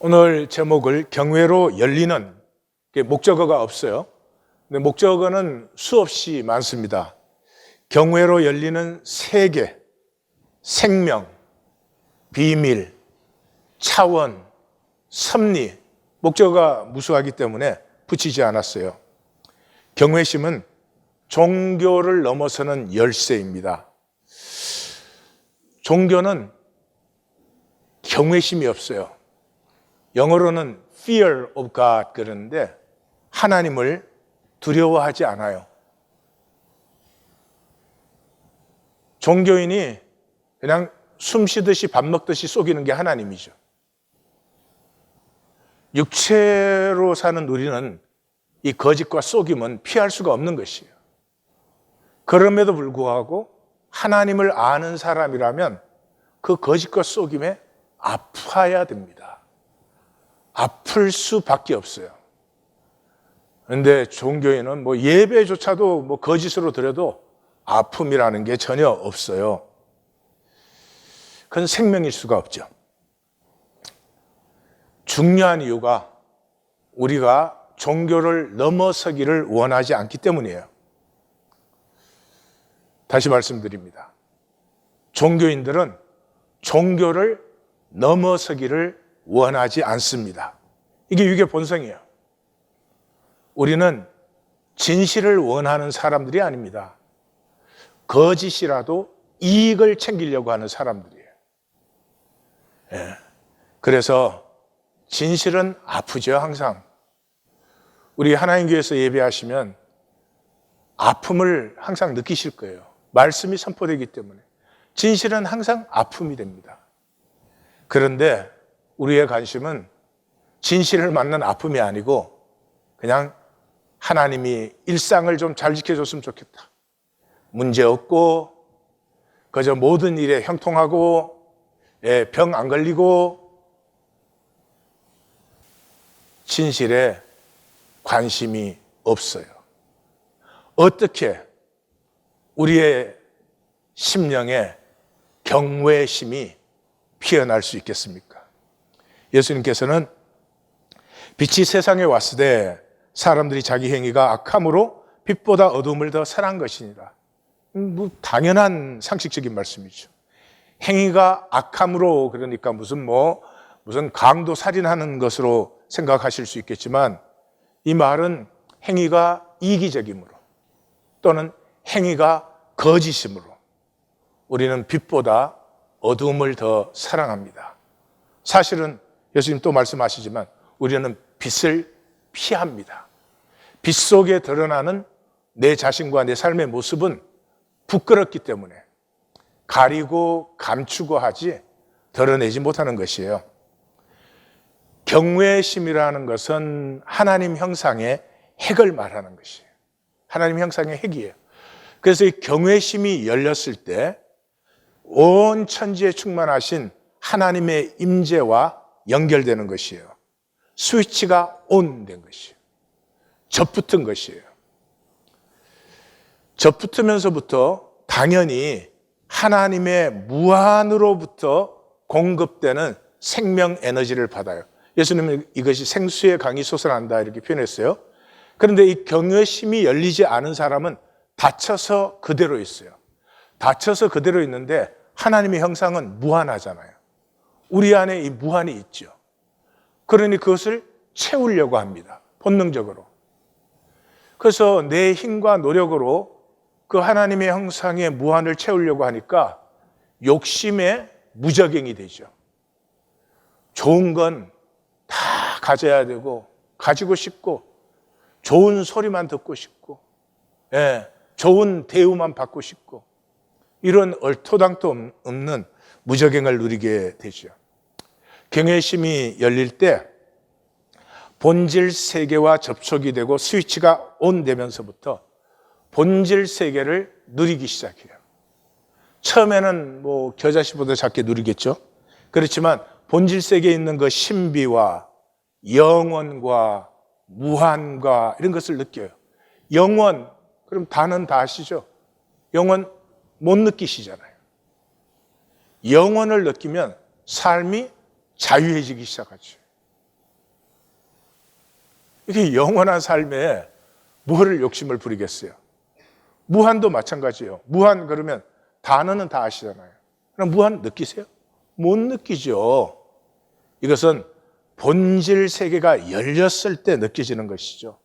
오늘 제목을 경외로 열리는, 목적어가 없어요. 근데 목적어는 수없이 많습니다. 경외로 열리는 세계, 생명, 비밀, 차원, 섭리, 목적어가 무수하기 때문에 붙이지 않았어요. 경외심은 종교를 넘어서는 열쇠입니다. 종교는 경외심이 없어요. 영어로는 fear of God 그러는데 하나님을 두려워하지 않아요. 종교인이 그냥 숨 쉬듯이 밥 먹듯이 속이는 게 하나님이죠. 육체로 사는 우리는 이 거짓과 속임은 피할 수가 없는 것이에요. 그럼에도 불구하고 하나님을 아는 사람이라면 그 거짓과 속임에 아파야 됩니다. 아플 수밖에 없어요. 그런데 종교인은 예배조차도 거짓으로 드려도 아픔이라는 게 전혀 없어요. 그건 생명일 수가 없죠. 중요한 이유가 우리가 종교를 넘어서기를 원하지 않기 때문이에요. 다시 말씀드립니다. 종교인들은 종교를 넘어서기를 원하지 않습니다. 이게 유교 본성이에요. 우리는 진실을 원하는 사람들이 아닙니다. 거짓이라도 이익을 챙기려고 하는 사람들이에요. 그래서 진실은 아프죠, 항상. 우리 하나님 교회에서 예배하시면 아픔을 항상 느끼실 거예요. 말씀이 선포되기 때문에. 진실은 항상 아픔이 됩니다. 그런데 우리의 관심은 진실을 맞는 아픔이 아니고 그냥 하나님이 일상을 좀 잘 지켜줬으면 좋겠다. 문제 없고 그저 모든 일에 형통하고 병 안 걸리고 진실에 관심이 없어요. 어떻게 우리의 심령에 경외심이 피어날 수 있겠습니까? 예수님께서는 빛이 세상에 왔으되 사람들이 자기 행위가 악함으로 빛보다 어두움을 더 사랑한 것이니라. 당연한 상식적인 말씀이죠. 행위가 악함으로 그러니까 무슨 강도 살인하는 것으로 생각하실 수 있겠지만 이 말은 행위가 이기적임으로 또는 행위가 거짓임으로 우리는 빛보다 어두움을 더 사랑합니다. 사실은 예수님 또 말씀하시지만 우리는 빛을 피합니다. 빛 속에 드러나는 내 자신과 내 삶의 모습은 부끄럽기 때문에 가리고 감추고 하지 드러내지 못하는 것이에요. 경외심이라는 것은 하나님 형상의 핵을 말하는 것이에요. 하나님 형상의 핵이에요. 그래서 이 경외심이 열렸을 때 온 천지에 충만하신 하나님의 임재와 연결되는 것이에요. 스위치가 온된 것이에요. 접붙은 것이에요. 접붙으면서부터 당연히 하나님의 무한으로부터 공급되는 생명 에너지를 받아요. 예수님은 이것이 생수의 강이 솟아난다 이렇게 표현했어요. 그런데 이 경외심이 열리지 않은 사람은 닫혀서 그대로 있어요. 닫혀서 그대로 있는데 하나님의 형상은 무한하잖아요. 우리 안에 이 무한이 있죠. 그러니 그것을 채우려고 합니다. 본능적으로. 그래서 내 힘과 노력으로 그 하나님의 형상의 무한을 채우려고 하니까 욕심의 무적행이 되죠. 좋은 건 다 가져야 되고 가지고 싶고 좋은 소리만 듣고 싶고 좋은 대우만 받고 싶고 이런 얼토당토 없는 무적행을 누리게 되죠. 경외심이 열릴 때 본질 세계와 접촉이 되고 스위치가 온되면서부터 본질 세계를 누리기 시작해요. 처음에는 겨자씨보다 작게 누리겠죠. 그렇지만 본질 세계에 있는 그 신비와 영원과 무한과 이런 것을 느껴요. 영원, 그럼 다는 다 아시죠? 영원 못 느끼시잖아요. 영원을 느끼면 삶이 자유해지기 시작하죠. 이게 영원한 삶에 뭐를 욕심을 부리겠어요? 무한도 마찬가지예요. 무한 그러면 단어는 다 아시잖아요. 그럼 무한 느끼세요? 못 느끼죠. 이것은 본질 세계가 열렸을 때 느껴지는 것이죠.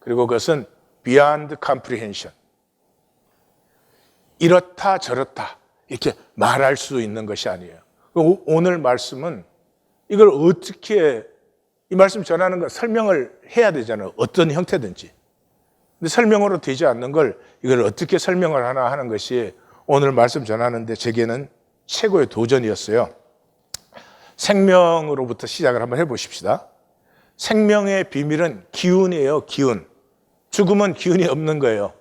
그리고 그것은 beyond comprehension. 이렇다 저렇다 이렇게 말할 수 있는 것이 아니에요. 오늘 말씀은 이걸 어떻게 이 말씀 전하는 거 설명을 해야 되잖아요. 어떤 형태든지. 근데 설명으로 되지 않는 걸 이걸 어떻게 설명을 하나 하는 것이 오늘 말씀 전하는데 제게는 최고의 도전이었어요. 생명으로부터 시작을 한번 해보십시다. 생명의 비밀은 기운이에요. 기운. 죽음은 기운이 없는 거예요.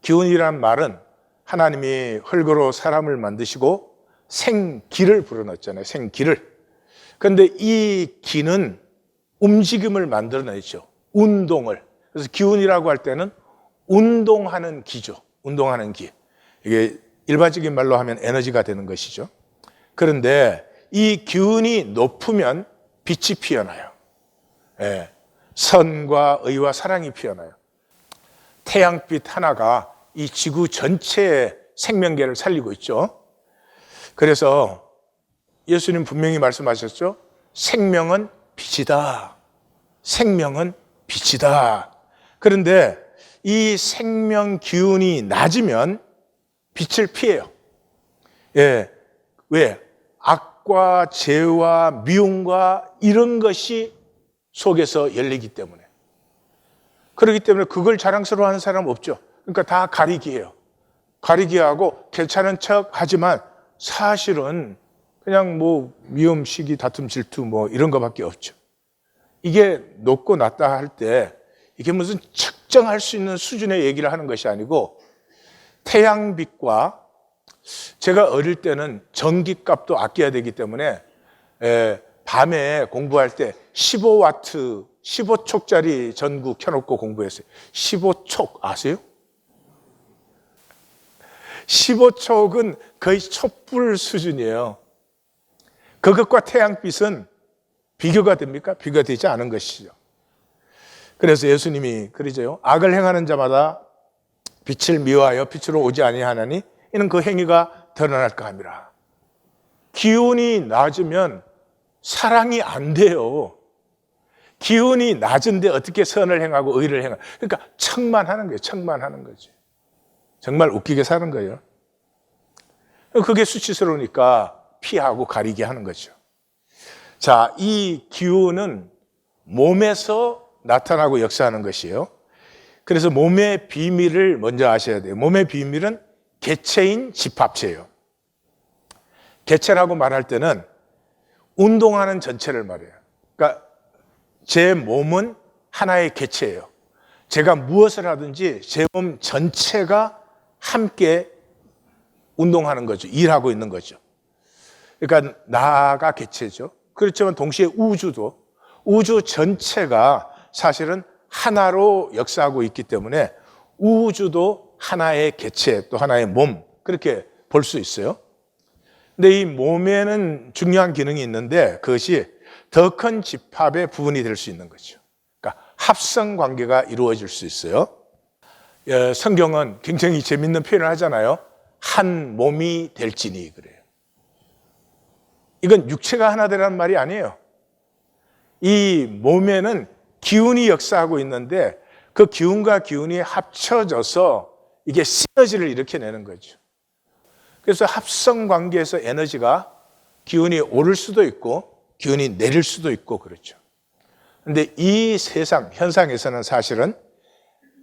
기운이란 말은 하나님이 흙으로 사람을 만드시고 생기를 불어넣었잖아요. 생기를. 그런데 이 기는 움직임을 만들어내죠. 운동을. 그래서 기운이라고 할 때는 운동하는 기죠. 운동하는 기. 이게 일반적인 말로 하면 에너지가 되는 것이죠. 그런데 이 기운이 높으면 빛이 피어나요. 예. 선과 의와 사랑이 피어나요. 태양빛 하나가 이 지구 전체의 생명계를 살리고 있죠. 그래서 예수님 분명히 말씀하셨죠. 생명은 빛이다. 생명은 빛이다. 그런데 이 생명 기운이 낮으면 빛을 피해요. 예. 왜? 악과 죄와 미움과 이런 것이 속에서 열리기 때문에. 그렇기 때문에 그걸 자랑스러워하는 사람 없죠. 그러니까 다 가리기 해요. 가리기 하고 괜찮은 척 하지만 사실은 그냥 뭐 미움, 시기, 다툼, 질투 뭐 이런 거밖에 없죠. 이게 높고 낮다 할 때 이게 무슨 측정할 수 있는 수준의 얘기를 하는 것이 아니고 태양빛과 제가 어릴 때는 전기값도 아껴야 되기 때문에 밤에 공부할 때 15와트, 15촉짜리 전구 켜놓고 공부했어요. 15촉 아세요? 15촉은 거의 촛불 수준이에요. 그것과 태양빛은 비교가 됩니까? 비교가 되지 않은 것이죠. 그래서 예수님이 그러죠. 악을 행하는 자마다 빛을 미워하여 빛으로 오지 아니하나니 이는 그 행위가 드러날까 함이라. 기운이 낮으면 사랑이 안 돼요. 기운이 낮은데 어떻게 선을 행하고 의를 행하고. 그러니까 척만 하는 거예요. 척만 하는 거지. 정말 웃기게 사는 거예요. 그게 수치스러우니까 피하고 가리게 하는 거죠. 자, 이 기운은 몸에서 나타나고 역사하는 것이에요. 그래서 몸의 비밀을 먼저 아셔야 돼요. 몸의 비밀은 개체인 집합체예요. 개체라고 말할 때는 운동하는 전체를 말해요. 그러니까 제 몸은 하나의 개체예요. 제가 무엇을 하든지 제 몸 전체가 함께 운동하는 거죠. 일하고 있는 거죠. 그러니까 나가 개체죠. 그렇지만 동시에 우주 전체가 사실은 하나로 역사하고 있기 때문에 우주도 하나의 개체, 또 하나의 몸, 그렇게 볼 수 있어요. 근데 이 몸에는 중요한 기능이 있는데 그것이 더 큰 집합의 부분이 될 수 있는 거죠. 그러니까 합성 관계가 이루어질 수 있어요. 성경은 굉장히 재밌는 표현을 하잖아요. 한 몸이 될지니 그래요. 이건 육체가 하나 되라는 말이 아니에요. 이 몸에는 기운이 역사하고 있는데 그 기운과 기운이 합쳐져서 이게 시너지를 일으켜내는 거죠. 그래서 합성 관계에서 에너지가 기운이 오를 수도 있고 기운이 내릴 수도 있고 그렇죠. 그런데 이 세상, 현상에서는 사실은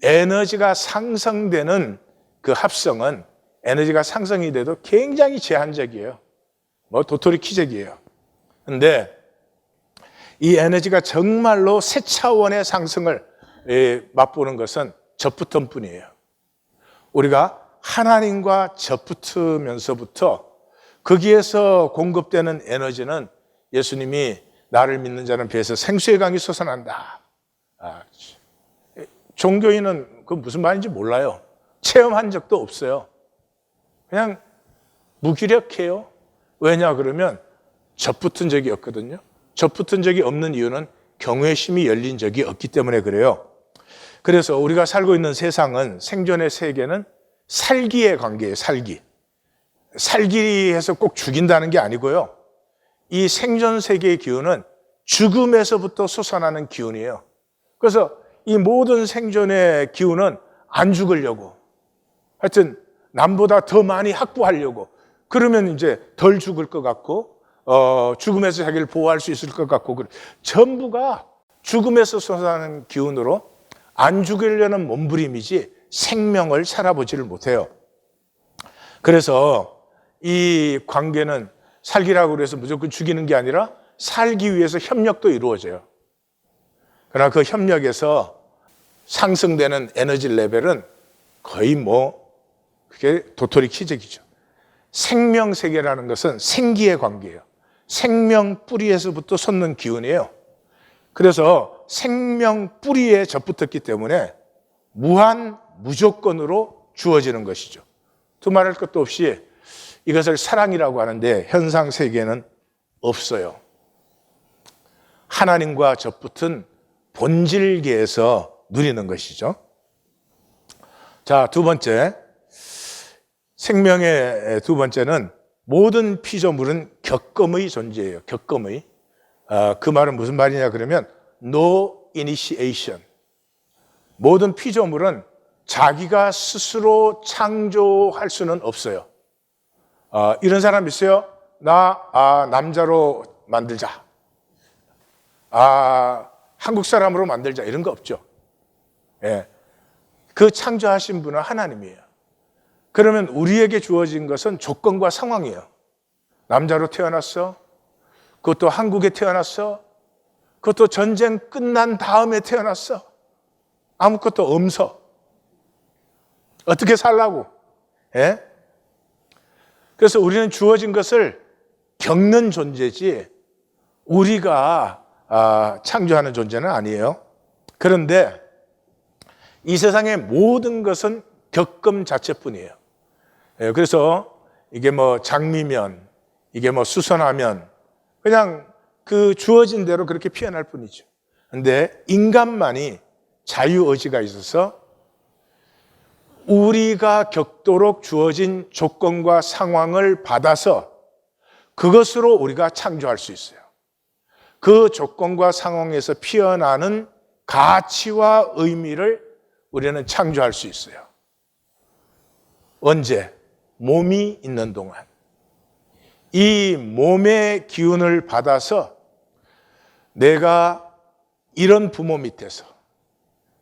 에너지가 상승되는 그 합성은 에너지가 상승이 돼도 굉장히 제한적이에요. 뭐 도토리 키재기예요. 그런데 이 에너지가 정말로 새 차원의 상승을 맛보는 것은 접붙음뿐이에요. 우리가 하나님과 접붙으면서부터 거기에서 공급되는 에너지는 예수님이 나를 믿는 자는 배에서 생수의 강이 솟아난다. 종교인은 그 무슨 말인지 몰라요. 체험한 적도 없어요. 그냥 무기력해요. 왜냐 그러면 접붙은 적이 없거든요. 접붙은 적이 없는 이유는 경외심이 열린 적이 없기 때문에 그래요. 그래서 우리가 살고 있는 세상은, 생존의 세계는 살기의 관계예요. 살기해서 꼭 죽인다는 게 아니고요. 이 생존 세계의 기운은 죽음에서부터 솟아나는 기운이에요. 그래서 이 모든 생존의 기운은 안 죽으려고, 하여튼 남보다 더 많이 확보하려고, 그러면 이제 덜 죽을 것 같고, 죽음에서 자기를 보호할 수 있을 것 같고, 전부가 죽음에서 솟아나는 기운으로 안 죽으려는 몸부림이지 생명을 살아보지를 못해요. 그래서 이 관계는 살기라고 해서 무조건 죽이는 게 아니라 살기 위해서 협력도 이루어져요. 그러나 그 협력에서 상승되는 에너지 레벨은 거의 그게 도토리 키재기죠. 생명세계라는 것은 생기의 관계예요. 생명 뿌리에서부터 솟는 기운이에요. 그래서 생명 뿌리에 접붙었기 때문에 무조건으로 주어지는 것이죠. 두말할 것도 없이 이것을 사랑이라고 하는데 현상 세계는 없어요. 하나님과 접붙은 본질계에서 누리는 것이죠. 자, 두 번째, 생명의 두 번째는 모든 피조물은 격금의 존재예요. 격금의. 그 말은 무슨 말이냐 그러면 no initiation. 모든 피조물은 자기가 스스로 창조할 수는 없어요. 이런 사람 있어요? 남자로 만들자. 한국 사람으로 만들자. 이런 거 없죠. 예. 그 창조하신 분은 하나님이에요. 그러면 우리에게 주어진 것은 조건과 상황이에요. 남자로 태어났어. 그것도 한국에 태어났어. 그것도 전쟁 끝난 다음에 태어났어. 아무것도 없어. 어떻게 살라고? 예? 그래서 우리는 주어진 것을 겪는 존재지 우리가 창조하는 존재는 아니에요. 그런데 이 세상의 모든 것은 격금 자체뿐이에요. 예, 그래서 이게 장미면, 이게 수선화면, 그냥 그 주어진 대로 그렇게 표현할 뿐이죠. 근데 인간만이 자유의지가 있어서 우리가 겪도록 주어진 조건과 상황을 받아서 그것으로 우리가 창조할 수 있어요. 그 조건과 상황에서 피어나는 가치와 의미를 우리는 창조할 수 있어요. 언제? 몸이 있는 동안. 이 몸의 기운을 받아서 내가 이런 부모 밑에서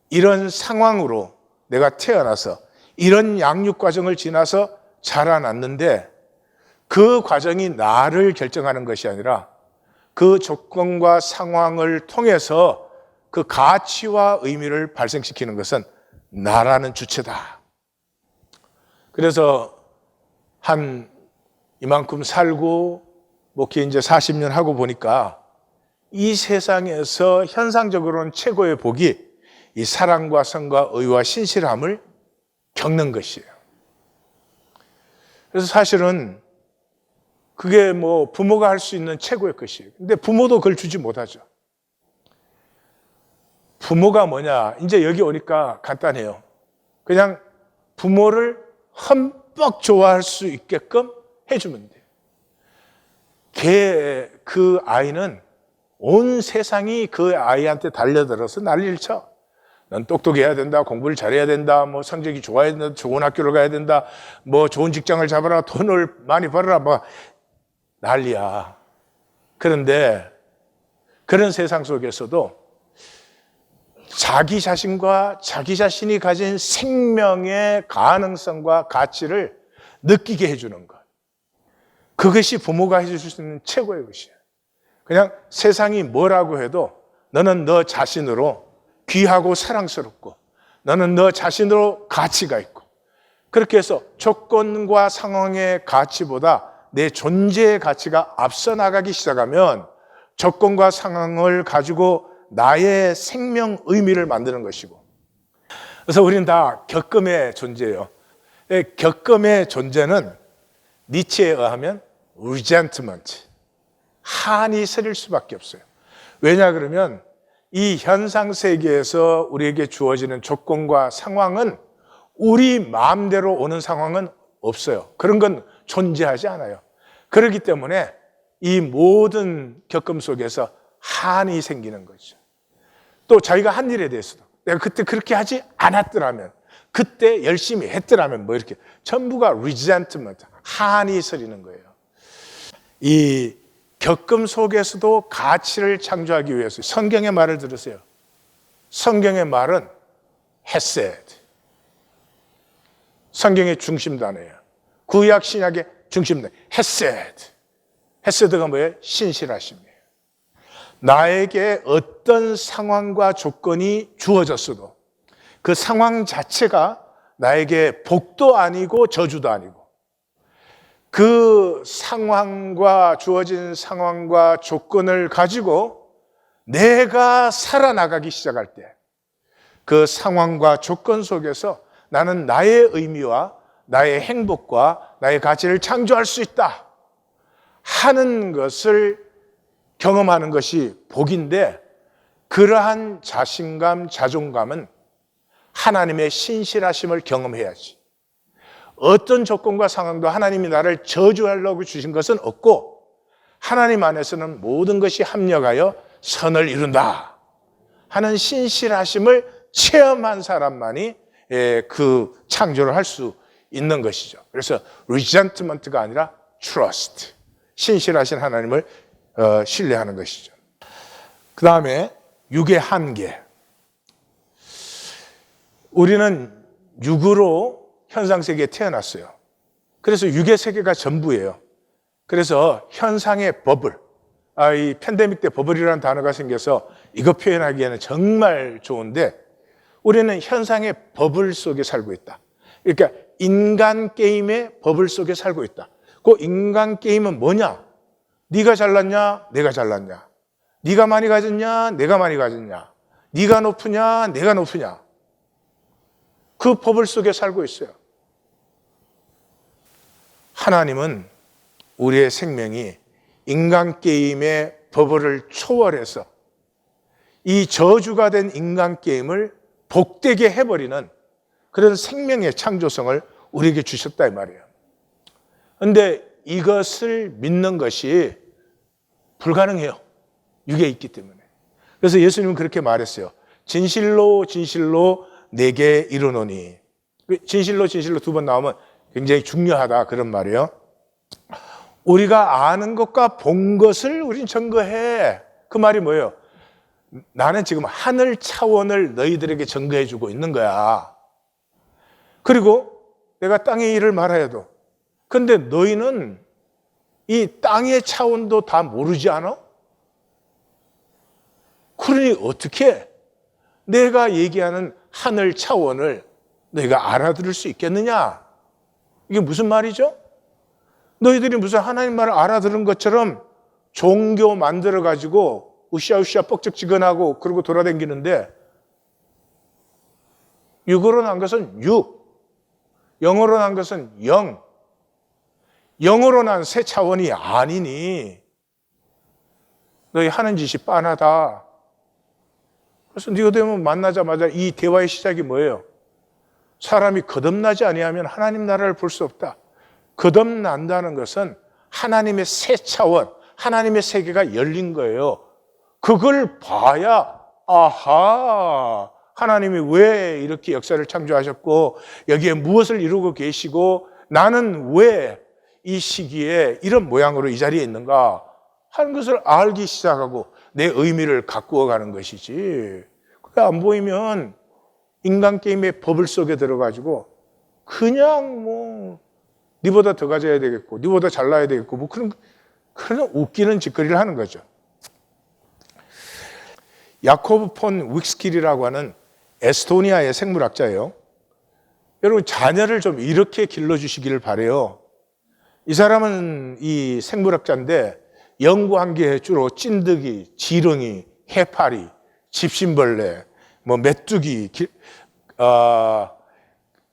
이런 상황으로 내가 태어나서 이런 양육 과정을 지나서 자라났는데 그 과정이 나를 결정하는 것이 아니라 그 조건과 상황을 통해서 그 가치와 의미를 발생시키는 것은 나라는 주체다. 그래서 이만큼 살고 이제 40년 하고 보니까 이 세상에서 현상적으로는 최고의 복이 이 사랑과 성과 의와 신실함을 겪는 것이에요. 그래서 사실은 그게 부모가 할 수 있는 최고의 것이에요. 근데 부모도 그걸 주지 못하죠. 부모가 뭐냐? 이제 여기 오니까 간단해요. 그냥 부모를 흠뻑 좋아할 수 있게끔 해주면 돼요. 그 아이는 온 세상이 그 아이한테 달려들어서 난리를 쳐. 넌 똑똑해야 된다, 공부를 잘해야 된다, 성적이 좋아야 된다, 좋은 학교를 가야 된다, 좋은 직장을 잡아라, 돈을 많이 벌어라, 난리야. 그런데 그런 세상 속에서도 자기 자신과 자기 자신이 가진 생명의 가능성과 가치를 느끼게 해주는 것. 그것이 부모가 해줄 수 있는 최고의 것이에요. 그냥 세상이 뭐라고 해도 너는 너 자신으로 귀하고 사랑스럽고 너는 너 자신으로 가치가 있고 그렇게 해서 조건과 상황의 가치보다 내 존재의 가치가 앞서 나가기 시작하면 조건과 상황을 가지고 나의 생명 의미를 만드는 것이고 그래서 우리는 다 격금의 존재예요. 격금의 존재는 니체에 의하면 resentment, 한이 서릴 수밖에 없어요. 왜냐 그러면 이 현상 세계에서 우리에게 주어지는 조건과 상황은 우리 마음대로 오는 상황은 없어요. 그런 건 존재하지 않아요. 그렇기 때문에 이 모든 겪음 속에서 한이 생기는 거죠. 또 자기가 한 일에 대해서도 내가 그때 그렇게 하지 않았더라면, 그때 열심히 했더라면 뭐 이렇게 전부가 resentment, 한이 서리는 거예요. 이 겪음 속에서도 가치를 창조하기 위해서 성경의 말을 들으세요. 성경의 말은 헤세드, 성경의 중심 단어예요. 구약 신약의 중심 단어 헤세드. 헤세드가 뭐예요? 신실하심이에요. 나에게 어떤 상황과 조건이 주어졌어도 그 상황 자체가 나에게 복도 아니고 저주도 아니고, 그 상황과 주어진 상황과 조건을 가지고 내가 살아나가기 시작할 때 그 상황과 조건 속에서 나는 나의 의미와 나의 행복과 나의 가치를 창조할 수 있다 하는 것을 경험하는 것이 복인데, 그러한 자신감, 자존감은 하나님의 신실하심을 경험해야지. 어떤 조건과 상황도 하나님이 나를 저주하려고 주신 것은 없고, 하나님 안에서는 모든 것이 합력하여 선을 이룬다 하는 신실하심을 체험한 사람만이 그 창조를 할 수 있는 것이죠. 그래서 resentment가 아니라 trust, 신실하신 하나님을 신뢰하는 것이죠. 그 다음에 육의 한계. 우리는 육으로 현상세계에 태어났어요. 그래서 육의 세계가 전부예요. 그래서 현상의 버블, 이 팬데믹 때 버블이라는 단어가 생겨서 이거 표현하기에는 정말 좋은데, 우리는 현상의 버블 속에 살고 있다. 그러니까 인간 게임의 버블 속에 살고 있다. 그 인간 게임은 뭐냐? 네가 잘났냐? 내가 잘났냐? 네가 많이 가졌냐? 내가 많이 가졌냐? 네가 높으냐? 내가 높으냐? 그 버블 속에 살고 있어요. 하나님은 우리의 생명이 인간 게임의 버블을 초월해서 이 저주가 된 인간 게임을 복되게 해버리는 그런 생명의 창조성을 우리에게 주셨다 이 말이에요. 그런데 이것을 믿는 것이 불가능해요. 육에 있기 때문에. 그래서 예수님은 그렇게 말했어요. 진실로 진실로 내게 이르노니. 진실로 진실로 두 번 나오면 굉장히 중요하다 그런 말이에요. 우리가 아는 것과 본 것을 우린 증거해. 그 말이 뭐예요? 나는 지금 하늘 차원을 너희들에게 증거해 주고 있는 거야. 그리고 내가 땅의 일을 말해도, 근데 너희는 이 땅의 차원도 다 모르지 않아? 그러니 어떻게 내가 얘기하는 하늘 차원을 너희가 알아들을 수 있겠느냐? 이게 무슨 말이죠? 너희들이 무슨 하나님 말을 알아들은 것처럼 종교 만들어가지고 으쌰으쌰 뻑적지근하고 그러고 돌아다니는데, 육으로 난 것은 육, 영으로 난 것은 영, 영으로 난 새 차원이 아니니 너희 하는 짓이 빤하다. 그래서 니고데모 만나자마자 이 대화의 시작이 뭐예요? 사람이 거듭나지 아니하면 하나님 나라를 볼 수 없다. 거듭난다는 것은 하나님의 새 차원, 하나님의 세계가 열린 거예요. 그걸 봐야 아하, 하나님이 왜 이렇게 역사를 창조하셨고 여기에 무엇을 이루고 계시고 나는 왜 이 시기에 이런 모양으로 이 자리에 있는가 하는 것을 알기 시작하고 내 의미를 가꾸어 가는 것이지. 그게 안 보이면 인간 게임의 버블 속에 들어가지고 그냥 뭐 니보다 더 가져야 되겠고 니보다 잘나야 되겠고 뭐 그런 웃기는 짓거리를 하는 거죠. 야코브 폰 윅스킬이라고 하는 에스토니아의 생물학자예요. 여러분 자녀를 좀 이렇게 길러주시기를 바라요. 이 사람은 이 생물학자인데 연구한 게 주로 찐득이, 지렁이, 해파리, 집신벌레, 뭐 메뚜기,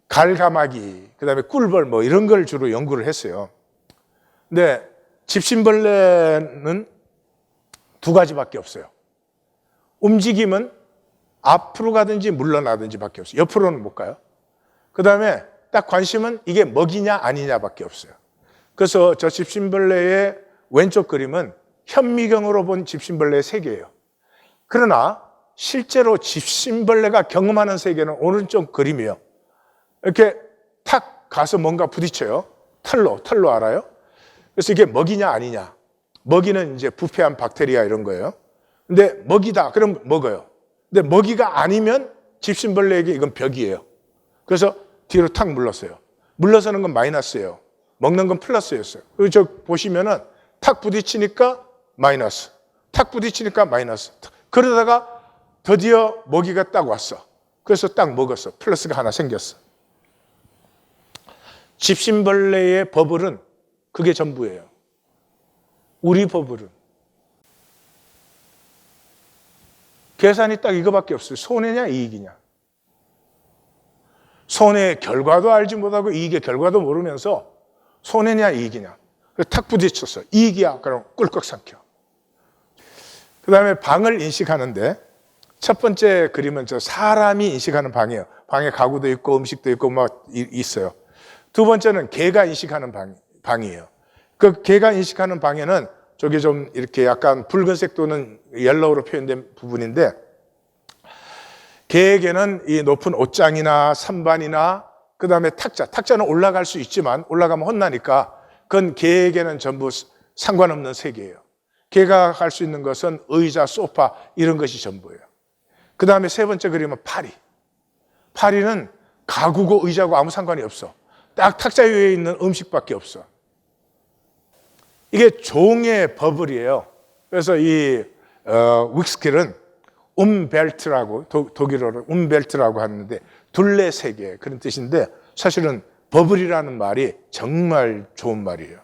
갈가마귀, 그다음에 꿀벌 뭐 이런 걸 주로 연구를 했어요. 근데 집신벌레는 두 가지밖에 없어요. 움직임은 앞으로 가든지 물러나든지 밖에 없어요. 옆으로는 못 가요. 그 다음에 딱 관심은 이게 먹이냐 아니냐 밖에 없어요. 그래서 저 집신벌레의 왼쪽 그림은 현미경으로 본 집신벌레의 세계예요. 그러나 실제로 집신벌레가 경험하는 세계는 오른쪽 그림이에요. 이렇게 탁 가서 뭔가 부딪혀요. 털로 알아요? 그래서 이게 먹이냐 아니냐. 먹이는 이제 부패한 박테리아 이런 거예요. 근데 먹이다 그럼 먹어요. 근데 먹이가 아니면 집신벌레에게 이건 벽이에요. 그래서 뒤로 탁 물렀어요. 물러서는 건 마이너스예요. 먹는 건 플러스였어요. 그리고 저 보시면은 탁 부딪히니까 마이너스, 탁 부딪히니까 마이너스. 그러다가 드디어 먹이가 딱 왔어. 그래서 딱 먹었어. 플러스가 하나 생겼어. 집신벌레의 버블은 그게 전부예요. 우리 버블은 계산이 딱 이거밖에 없어요. 손해냐 이익이냐. 손해의 결과도 알지 못하고 이익의 결과도 모르면서 손해냐 이익이냐. 탁 부딪혔어. 이익이야. 그럼 꿀꺽 삼켜. 그 다음에 방을 인식하는데 첫 번째 그림은 저 사람이 인식하는 방이에요. 방에 가구도 있고 음식도 있고 막 있어요. 두 번째는 개가 인식하는 방이에요. 그 개가 인식하는 방에는 저게 좀 이렇게 약간 붉은색 또는 옐로우로 표현된 부분인데 개에게는 이 높은 옷장이나 선반이나 그 다음에 탁자는 올라갈 수 있지만 올라가면 혼나니까 그건 개에게는 전부 상관없는 세계예요. 개가 갈 수 있는 것은 의자, 소파 이런 것이 전부예요. 그 다음에 세 번째 그림은 파리는 가구고 의자고 아무 상관이 없어. 딱 탁자 위에 있는 음식밖에 없어. 이게 종의 버블이에요. 그래서 이 윅스킬은 움벨트라고 독일어로 움벨트라고 하는데 둘레 세계 그런 뜻인데 사실은 버블이라는 말이 정말 좋은 말이에요.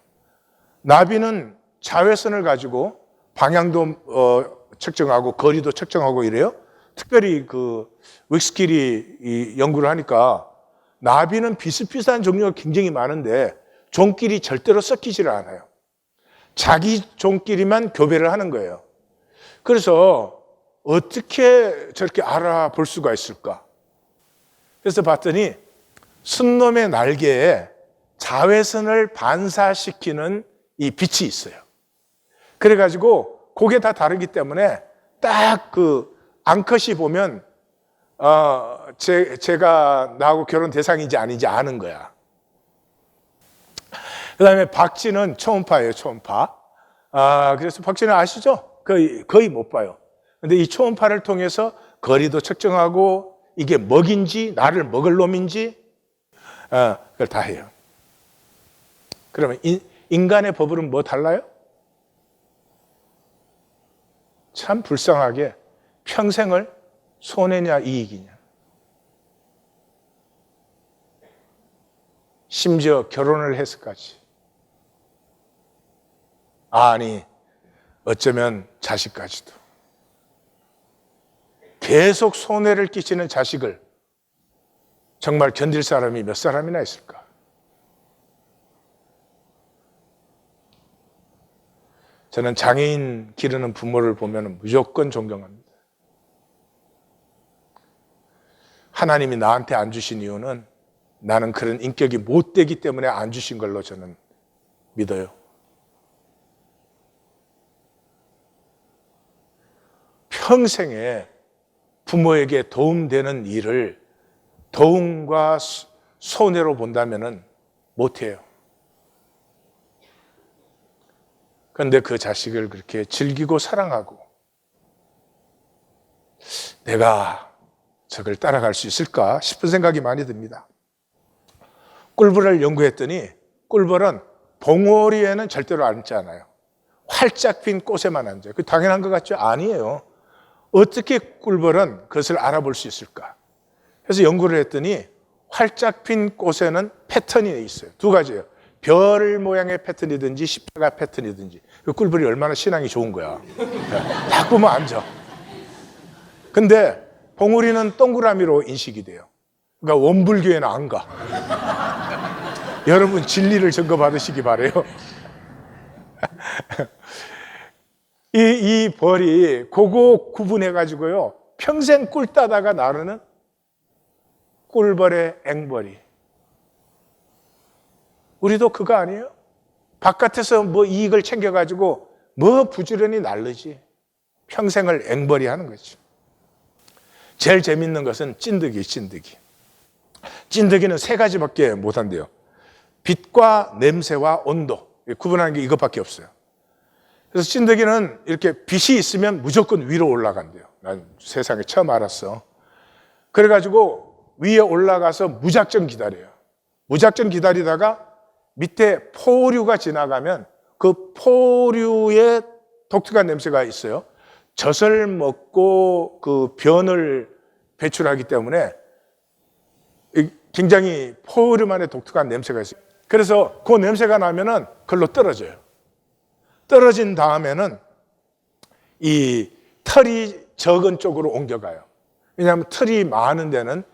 나비는 자외선을 가지고 방향도 측정하고 거리도 측정하고 이래요. 특별히 그 윅스킬이 연구를 하니까 나비는 비슷비슷한 종류가 굉장히 많은데 종끼리 절대로 섞이지를 않아요. 자기 종끼리만 교배를 하는 거예요. 그래서 어떻게 저렇게 알아볼 수가 있을까? 그래서 봤더니 순놈의 날개에 자외선을 반사시키는 이 빛이 있어요. 그래가지고 그게 다 다르기 때문에 딱 그 암컷이 보면 제가 나하고 결혼 대상인지 아닌지 아는 거야. 그 다음에 박쥐는 초음파예요, 초음파. 그래서 박쥐는 아시죠? 거의 못 봐요. 근데 이 초음파를 통해서 거리도 측정하고 이게 먹인지 나를 먹을 놈인지 그걸 다 해요. 그러면 인간의 버블은 뭐 달라요? 참 불쌍하게 평생을 손해냐 이익이냐. 심지어 결혼을 해서까지. 아니 어쩌면 자식까지도. 계속 손해를 끼치는 자식을 정말 견딜 사람이 몇 사람이나 있을까? 저는 장애인 기르는 부모를 보면 무조건 존경합니다. 하나님이 나한테 안 주신 이유는 나는 그런 인격이 못 되기 때문에 안 주신 걸로 저는 믿어요. 평생에 부모에게 도움되는 일을 도움과 손해로 본다면 못해요. 그런데 그 자식을 그렇게 즐기고 사랑하고 내가 저걸 따라갈 수 있을까 싶은 생각이 많이 듭니다. 꿀벌을 연구했더니 꿀벌은 봉오리에는 절대로 앉지 않아요. 활짝 핀 꽃에만 앉아요. 그 당연한 것 같죠? 아니에요. 어떻게 꿀벌은 그것을 알아볼 수 있을까? 그래서 연구를 했더니 활짝 핀 꽃에는 패턴이 있어요. 두 가지예요. 별 모양의 패턴이든지 십자가 패턴이든지. 그 꿀벌이 얼마나 신앙이 좋은 거야. 딱 보면 앉아. 근데 봉우리는 동그라미로 인식이 돼요. 그러니까 원불교에는 안 가. 여러분 진리를 증거받으시기 바라요. 이 벌이 그거 구분해가지고요, 평생 꿀 따다가 나르는 꿀벌의 앵벌이. 우리도 그거 아니에요? 바깥에서 뭐 이익을 챙겨가지고 뭐 부지런히 날르지. 평생을 앵벌이 하는 거지. 제일 재밌는 것은 찐득이. 찐득이는 세 가지밖에 못한대요. 빛과 냄새와 온도. 구분하는 게 이것밖에 없어요. 그래서 찐득이는 이렇게 빛이 있으면 무조건 위로 올라간대요. 난 세상에 처음 알았어. 그래가지고 위에 올라가서 무작정 기다려요. 무작정 기다리다가 밑에 포류가 지나가면 그 포류에 독특한 냄새가 있어요. 젖을 먹고 그 변을 배출하기 때문에 굉장히 포류만의 독특한 냄새가 있어요. 그래서 그 냄새가 나면은 그걸로 떨어져요. 떨어진 다음에는 이 털이 적은 쪽으로 옮겨가요. 왜냐하면 털이 많은 데는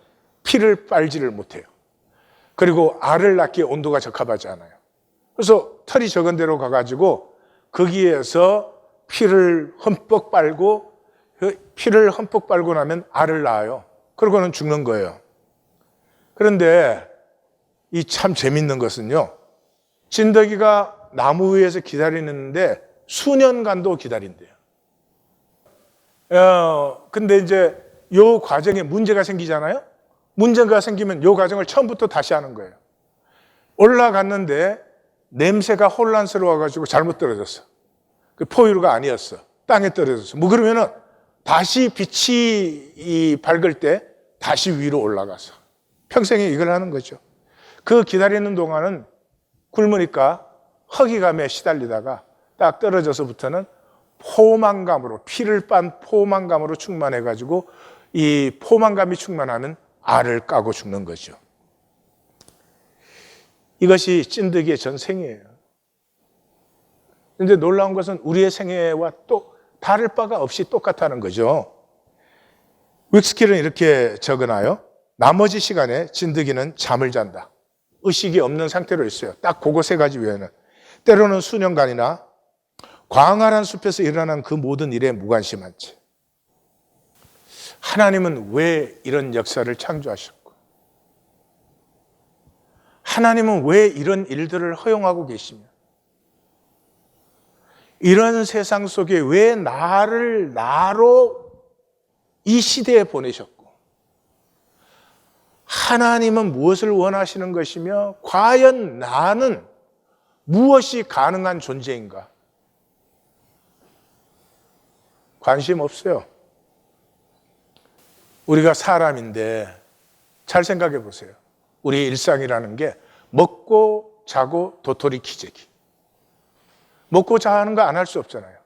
피를 빨지를 못해요. 그리고 알을 낳기에 온도가 적합하지 않아요. 그래서 털이 적은 데로 가가지고 거기에서 피를 흠뻑 빨고, 피를 흠뻑 빨고 나면 알을 낳아요. 그러고는 죽는 거예요. 그런데 이 참 재밌는 것은요, 진드기가 나무 위에서 기다리는데 수년간도 기다린대요. 근데 이제 요 과정에 문제가 생기잖아요. 문제가 생기면 요 과정을 처음부터 다시 하는 거예요. 올라갔는데 냄새가 혼란스러워가지고 잘못 떨어졌어. 그 포유류가 아니었어. 땅에 떨어졌어. 뭐 그러면은 다시 빛이 밝을 때 다시 위로 올라가서 평생에 이걸 하는 거죠. 그 기다리는 동안은 굶으니까 허기감에 시달리다가 딱 떨어져서부터는 포만감으로, 피를 빤 포만감으로 충만해가지고 이 포만감이 충만하면 알을 까고 죽는 거죠. 이것이 찐득이의 전생이에요. 그런데 놀라운 것은 우리의 생애와 또 다를 바가 없이 똑같다는 거죠. 윅스킬은 이렇게 적어놔요. 나머지 시간에 진드기는 잠을 잔다. 의식이 없는 상태로 있어요. 딱 그거 세 가지 외에는. 때로는 수년간이나 광활한 숲에서 일어난 그 모든 일에 무관심한 채. 하나님은 왜 이런 역사를 창조하셨고, 하나님은 왜 이런 일들을 허용하고 계시며, 이런 세상 속에 왜 나로 이 시대에 보내셨고, 하나님은 무엇을 원하시는 것이며, 과연 나는 무엇이 가능한 존재인가? 관심 없어요. 우리가 사람인데 잘 생각해 보세요. 우리의 일상이라는 게 먹고 자고 도토리 키재기. 먹고 자는 거 안 할 수 없잖아요.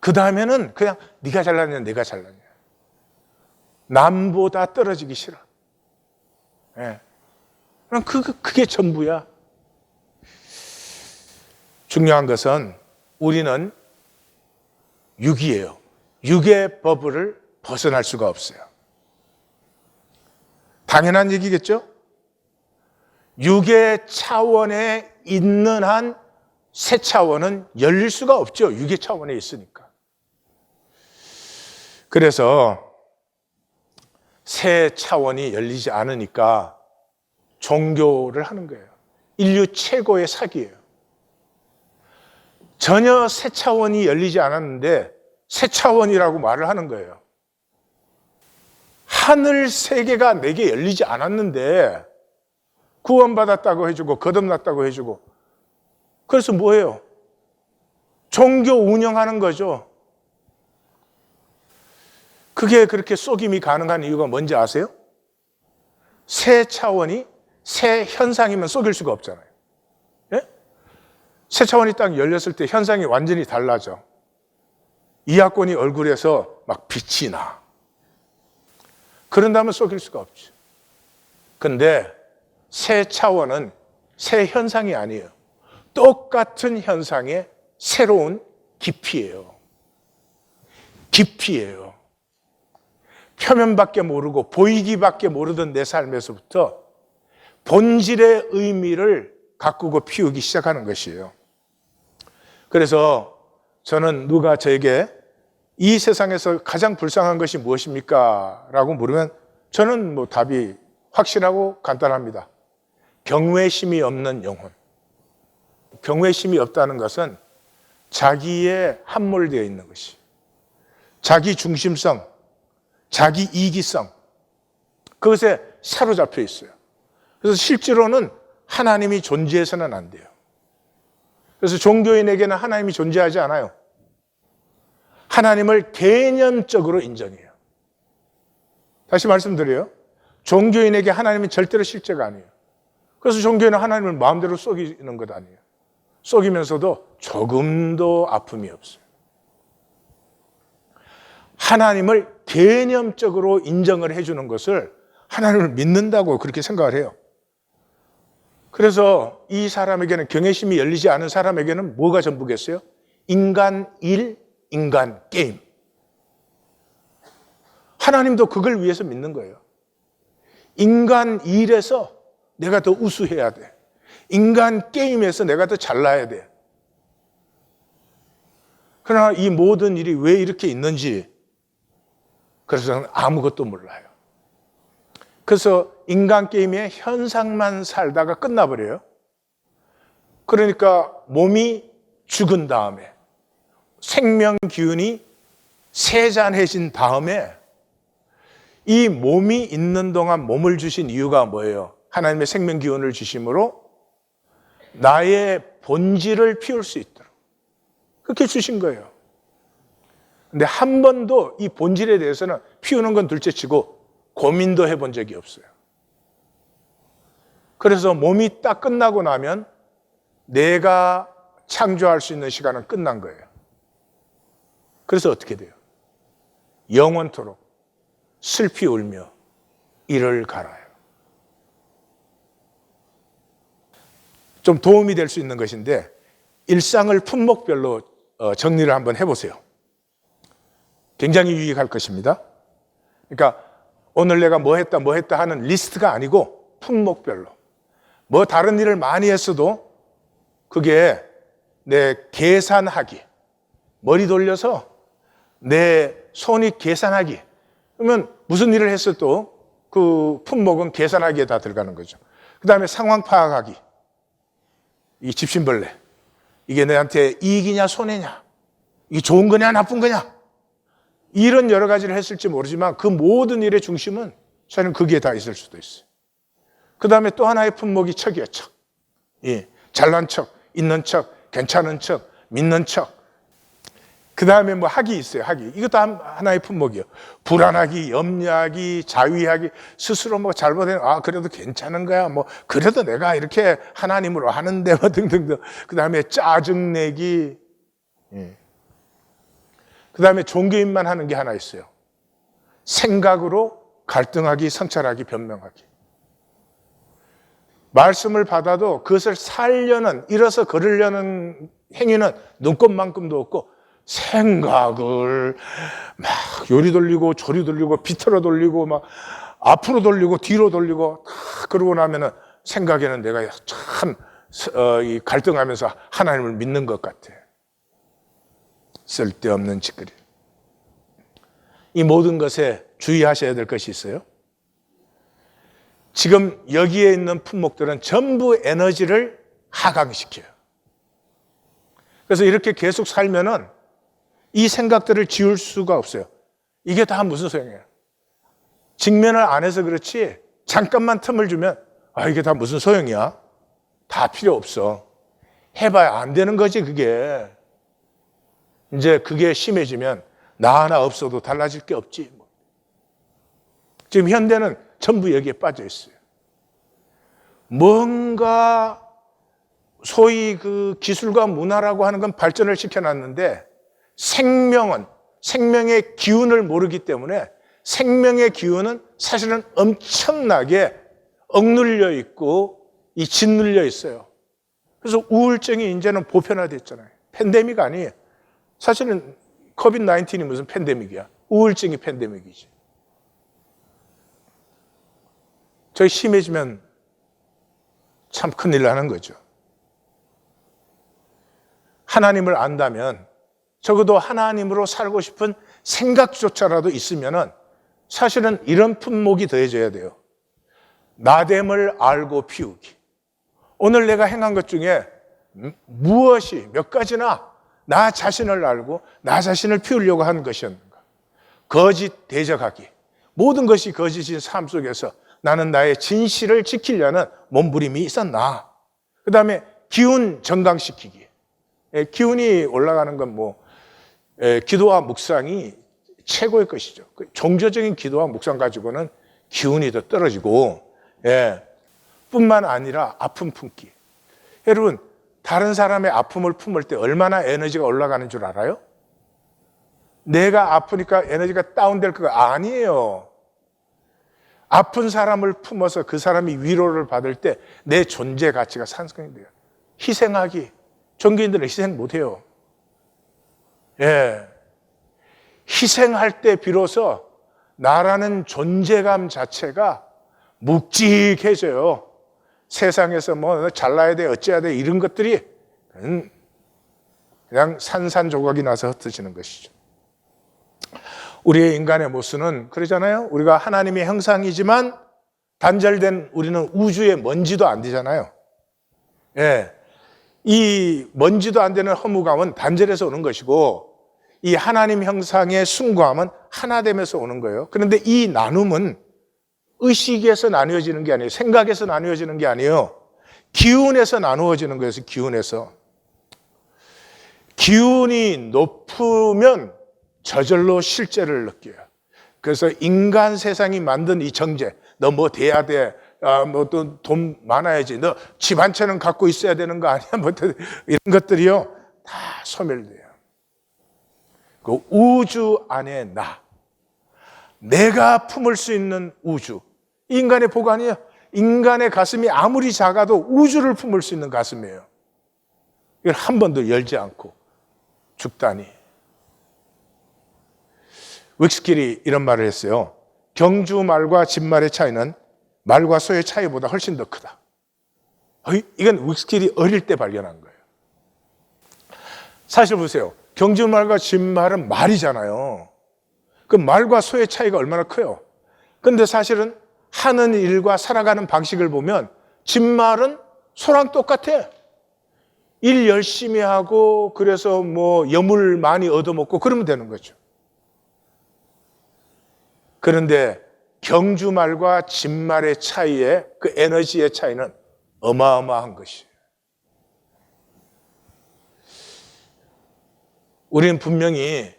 그 다음에는 그냥 네가 잘났냐 내가 잘났냐. 남보다 떨어지기 싫어. 예. 그럼 그게 전부야. 중요한 것은 우리는 육이에요. 육의 버블을 벗어날 수가 없어요. 당연한 얘기겠죠? 육의 차원에 있는 한 새 차원은 열릴 수가 없죠. 육의 차원에 있으니까. 그래서 새 차원이 열리지 않으니까 종교를 하는 거예요. 인류 최고의 사기예요. 전혀 새 차원이 열리지 않았는데 새 차원이라고 말을 하는 거예요. 하늘 세계가 내게 열리지 않았는데 구원받았다고 해주고 거듭났다고 해주고, 그래서 뭐예요? 종교 운영하는 거죠. 그게 그렇게 속임이 가능한 이유가 뭔지 아세요? 새 차원이 새 현상이면 속일 수가 없잖아요. 예? 새 차원이 딱 열렸을 때 현상이 완전히 달라져. 이하권이 얼굴에서 막 빛이 나. 그런다면 속일 수가 없죠. 근데 새 차원은 새 현상이 아니에요. 똑같은 현상의 새로운 깊이예요. 깊이예요. 표면밖에 모르고 보이기밖에 모르던 내 삶에서부터 본질의 의미를 가꾸고 피우기 시작하는 것이에요. 그래서 저는 누가 저에게 이 세상에서 가장 불쌍한 것이 무엇입니까? 라고 물으면 저는 뭐 답이 확실하고 간단합니다. 경외심이 없는 영혼. 경외심이 없다는 것은 자기에 함몰되어 있는 것이, 자기 중심성, 자기 이기성, 그것에 사로잡혀 있어요. 그래서 실제로는 하나님이 존재해서는 안 돼요. 그래서 종교인에게는 하나님이 존재하지 않아요. 하나님을 개념적으로 인정해요. 다시 말씀드려요. 종교인에게 하나님은 절대로 실제가 아니에요. 그래서 종교인은 하나님을 마음대로 속이는 것 아니에요. 속이면서도 조금도 아픔이 없어요. 하나님을 개념적으로 인정을 해주는 것을 하나님을 믿는다고 그렇게 생각을 해요. 그래서 이 사람에게는, 경외심이 열리지 않은 사람에게는 뭐가 전부겠어요? 인간 일, 인간 게임. 하나님도 그걸 위해서 믿는 거예요. 인간 일에서 내가 더 우수해야 돼. 인간 게임에서 내가 더 잘나야 돼. 그러나 이 모든 일이 왜 이렇게 있는지, 그래서 저는 아무것도 몰라요. 그래서 인간 게임의 현상만 살다가 끝나버려요. 그러니까 몸이 죽은 다음에, 생명 기운이 세잔해진 다음에, 이 몸이 있는 동안 몸을 주신 이유가 뭐예요? 하나님의 생명 기운을 주심으로 나의 본질을 피울 수 있도록 그렇게 주신 거예요. 근데 한 번도 이 본질에 대해서는 피우는 건 둘째치고 고민도 해본 적이 없어요. 그래서 몸이 딱 끝나고 나면 내가 창조할 수 있는 시간은 끝난 거예요. 그래서 어떻게 돼요? 영원토록 슬피 울며 이를 갈아요. 좀 도움이 될 수 있는 것인데 일상을 품목별로 정리를 한번 해보세요. 굉장히 유익할 것입니다. 그러니까 오늘 내가 뭐 했다 하는 리스트가 아니고 품목별로. 뭐 다른 일을 많이 했어도 그게 내 계산하기, 머리 돌려서 내 손이 계산하기. 그러면 무슨 일을 했어도 그 품목은 계산하기에 다 들어가는 거죠. 그 다음에 상황 파악하기. 이 집신벌레. 이게 내한테 이익이냐 손해냐. 이게 좋은 거냐 나쁜 거냐. 이런 여러 가지를 했을지 모르지만 그 모든 일의 중심은 저는 거기에 다 있을 수도 있어요. 그 다음에 또 하나의 품목이 척이에요. 척. 예, 잘난 척, 있는 척, 괜찮은 척, 믿는 척. 그 다음에 뭐 학이 있어요. 학이. 이것도 하나의 품목이에요. 불안하기, 염려하기, 자위하기, 스스로 뭐 잘못된, 그래도 괜찮은 거야. 뭐 그래도 내가 이렇게 하나님으로 하는데 뭐 등등등. 그 다음에 짜증내기. 예. 그 다음에 종교인만 하는 게 하나 있어요. 생각으로 갈등하기, 성찰하기, 변명하기. 말씀을 받아도 그것을 살려는, 일어서 걸으려는 행위는 눈꼽만큼도 없고 생각을 막 요리 돌리고 조리 돌리고 비틀어 돌리고 막 앞으로 돌리고 뒤로 돌리고 그러고 나면은 생각에는 내가 참 갈등하면서 하나님을 믿는 것 같아. 쓸데없는 짓거리. 이 모든 것에 주의하셔야 될 것이 있어요. 지금 여기에 있는 품목들은 전부 에너지를 하강시켜요. 그래서 이렇게 계속 살면은 이 생각들을 지울 수가 없어요. 이게 다 무슨 소용이에요? 직면을 안 해서 그렇지 잠깐만 틈을 주면 이게 다 무슨 소용이야? 다 필요 없어. 해봐야 안 되는 거지 그게. 이제 그게 심해지면 나 하나 없어도 달라질 게 없지. 지금 현대는 전부 여기에 빠져 있어요. 뭔가 소위 그 기술과 문화라고 하는 건 발전을 시켜놨는데 생명의 기운을 모르기 때문에 생명의 기운은 사실은 엄청나게 억눌려 있고 짓눌려 있어요. 그래서 우울증이 이제는 보편화됐잖아요. 팬데믹 아니에요. 사실은 코비드-19이 무슨 팬데믹이야. 우울증이 팬데믹이지. 저희 심해지면 참 큰일 나는 거죠. 하나님을 안다면 적어도 하나님으로 살고 싶은 생각조차라도 있으면은 사실은 이런 품목이 더해져야 돼요. 나됨을 알고 피우기. 오늘 내가 행한 것 중에 무엇이 몇 가지나 나 자신을 알고 나 자신을 피우려고 하는 것이었는가. 거짓 대적하기. 모든 것이 거짓인 삶 속에서 나는 나의 진실을 지키려는 몸부림이 있었나. 그 다음에 기운 정강시키기. 기운이 올라가는 건 기도와 묵상이 최고의 것이죠. 종교적인 기도와 묵상 가지고는 기운이 더 떨어지고, 뿐만 아니라 아픔 품기. 여러분, 다른 사람의 아픔을 품을 때 얼마나 에너지가 올라가는 줄 알아요? 내가 아프니까 에너지가 다운될 거가 아니에요. 아픈 사람을 품어서 그 사람이 위로를 받을 때 내 존재 가치가 상승이 돼요. 희생하기. 종교인들은 희생 못해요. 희생할 때 비로소 나라는 존재감 자체가 묵직해져요. 세상에서 잘나야 돼, 어째야 돼, 이런 것들이 그냥 산산조각이 나서 흩어지는 것이죠. 우리의 인간의 모습은 그러잖아요. 우리가 하나님의 형상이지만 단절된 우리는 우주의 먼지도 안 되잖아요. 이 먼지도 안 되는 허무감은 단절에서 오는 것이고, 이 하나님 형상의 숭고함은 하나됨에서 오는 거예요. 그런데 이 나눔은 의식에서 나누어지는 게 아니에요. 생각에서 나누어지는 게 아니에요. 기운에서 나누어지는 거예요. 기운에서. 기운이 높으면 저절로 실제를 느껴요. 그래서 인간 세상이 만든 이 정제, 너 뭐 돼야 돼, 또 돈 많아야지, 너 집 한 채는 갖고 있어야 되는 거 아니야, 이런 것들이요 다 소멸돼요. 그 우주 안에 내가 품을 수 있는 우주, 인간의 복 아니에요. 인간의 가슴이 아무리 작아도 우주를 품을 수 있는 가슴이에요. 이걸 한 번도 열지 않고 죽다니. 윅스킬이 이런 말을 했어요. 경주 말과 진말의 차이는 말과 소의 차이보다 훨씬 더 크다. 이건 윅스킬이 어릴 때 발견한 거예요. 사실 보세요. 경주 말과 진말은 말이잖아요. 그 말과 소의 차이가 얼마나 커요. 그런데 사실은 하는 일과 살아가는 방식을 보면 진말은 소랑 똑같아. 일 열심히 하고 그래서 여물 많이 얻어먹고 그러면 되는 거죠. 그런데 경주말과 진말의 차이에 그 에너지의 차이는 어마어마한 것이에요. 우리는 분명히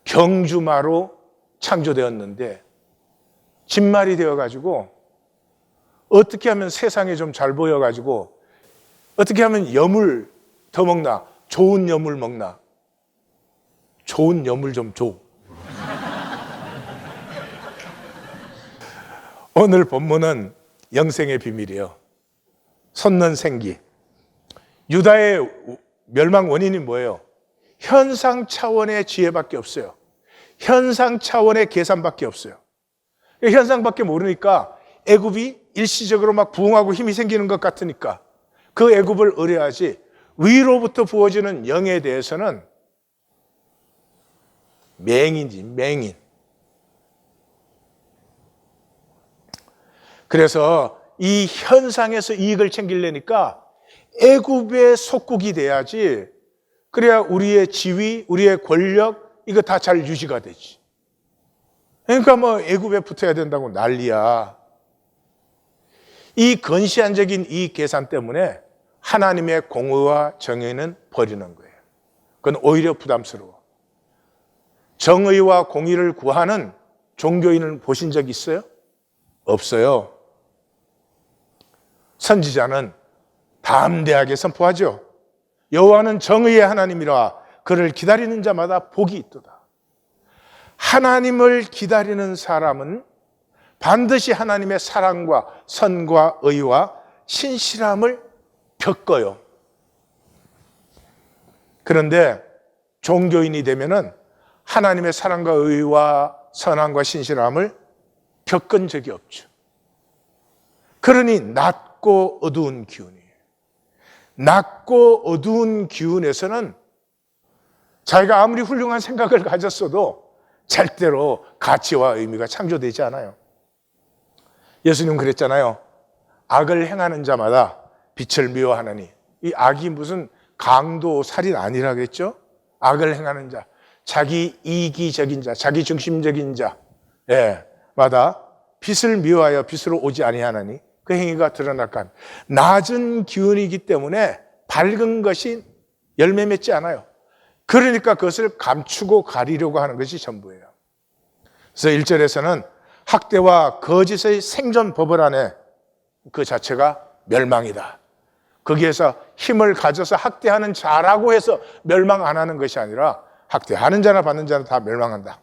경주마로 창조되었는데 진말이 되어가지고 어떻게 하면 세상에 좀 잘 보여가지고 어떻게 하면 염을 더 먹나? 좋은 염을 먹나? 좋은 염을 좀 줘. 오늘 본문은 영생의 비밀이에요. 솟는 생기. 유다의 멸망 원인이 뭐예요? 현상 차원의 지혜밖에 없어요. 현상 차원의 계산밖에 없어요. 현상밖에 모르니까 애굽이 일시적으로 막 부흥하고 힘이 생기는 것 같으니까 그 애굽을 의뢰하지, 위로부터 부어지는 영에 대해서는 맹인이지, 맹인. 그래서 이 현상에서 이익을 챙기려니까 애굽의 속국이 돼야지, 그래야 우리의 지위, 우리의 권력, 이거 다 잘 유지가 되지. 그러니까 애굽에 붙어야 된다고 난리야. 이 건시안적인 이 계산 때문에 하나님의 공의와 정의는 버리는 거예요. 그건 오히려 부담스러워. 정의와 공의를 구하는 종교인을 보신 적 있어요? 없어요. 선지자는 담대하게 선포하죠. 여호와는 정의의 하나님이라 그를 기다리는 자마다 복이 있도다. 하나님을 기다리는 사람은 반드시 하나님의 사랑과 선과 의와 신실함을 겪어요. 그런데 종교인이 되면은 하나님의 사랑과 의와 선함과 신실함을 겪은 적이 없죠. 그러니 낮고 어두운 기운이에요. 낮고 어두운 기운에서는 자기가 아무리 훌륭한 생각을 가졌어도 절대로 가치와 의미가 창조되지 않아요. 예수님 그랬잖아요. 악을 행하는 자마다 빛을 미워하느니. 이 악이 무슨 강도, 살인 아니라 그랬죠? 악을 행하는 자, 자기 이기적인 자, 자기 중심적인 자, 마다 빛을 미워하여 빛으로 오지 아니하나니 그 행위가 드러날까. 낮은 기운이기 때문에 밝은 것이 열매 맺지 않아요. 그러니까 그것을 감추고 가리려고 하는 것이 전부예요. 그래서 1절에서는 학대와 거짓의 생존 버블 안에 그 자체가 멸망이다. 거기에서 힘을 가져서 학대하는 자라고 해서 멸망 안 하는 것이 아니라 학대하는 자나 받는 자는 다 멸망한다.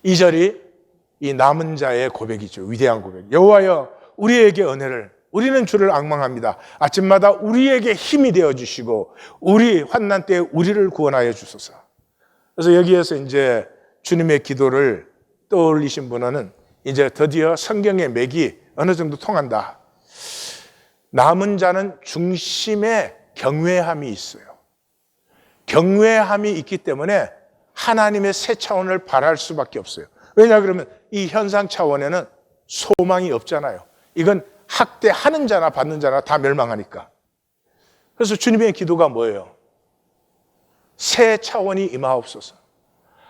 2절이 이 남은 자의 고백이죠. 위대한 고백. 여호와여 우리에게 은혜를, 우리는 주를 앙망합니다. 아침마다 우리에게 힘이 되어주시고 우리 환난 때에 우리를 구원하여 주소서. 그래서 여기에서 이제 주님의 기도를 떠올리신 분은 이제 드디어 성경의 맥이 어느 정도 통한다. 남은 자는 중심에 경외함이 있어요. 경외함이 있기 때문에 하나님의 새 차원을 바랄 수밖에 없어요. 왜냐 그러면 이 현상 차원에는 소망이 없잖아요. 이건 학대하는 자나 받는 자나 다 멸망하니까. 그래서 주님의 기도가 뭐예요? 새 차원이 임하옵소서.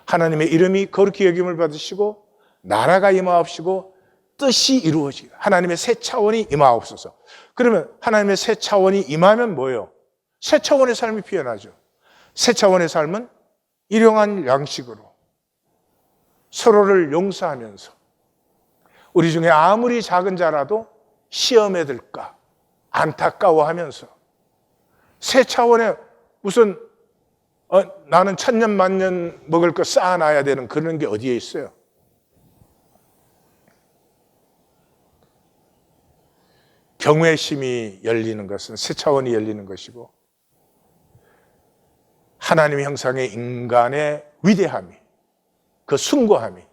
하나님의 이름이 거룩히 여김을 받으시고 나라가 임하옵시고 뜻이 이루어지고 하나님의 새 차원이 임하옵소서. 그러면 하나님의 새 차원이 임하면 뭐예요? 새 차원의 삶이 피어나죠. 새 차원의 삶은 일용할 양식으로 서로를 용서하면서 우리 중에 아무리 작은 자라도 시험에 들까 안타까워하면서 새 차원의 무슨 나는 천년 만년 먹을 거 쌓아놔야 되는 그런 게 어디에 있어요? 경외심이 열리는 것은 새 차원이 열리는 것이고 하나님의 형상의 인간의 위대함이 그 숭고함이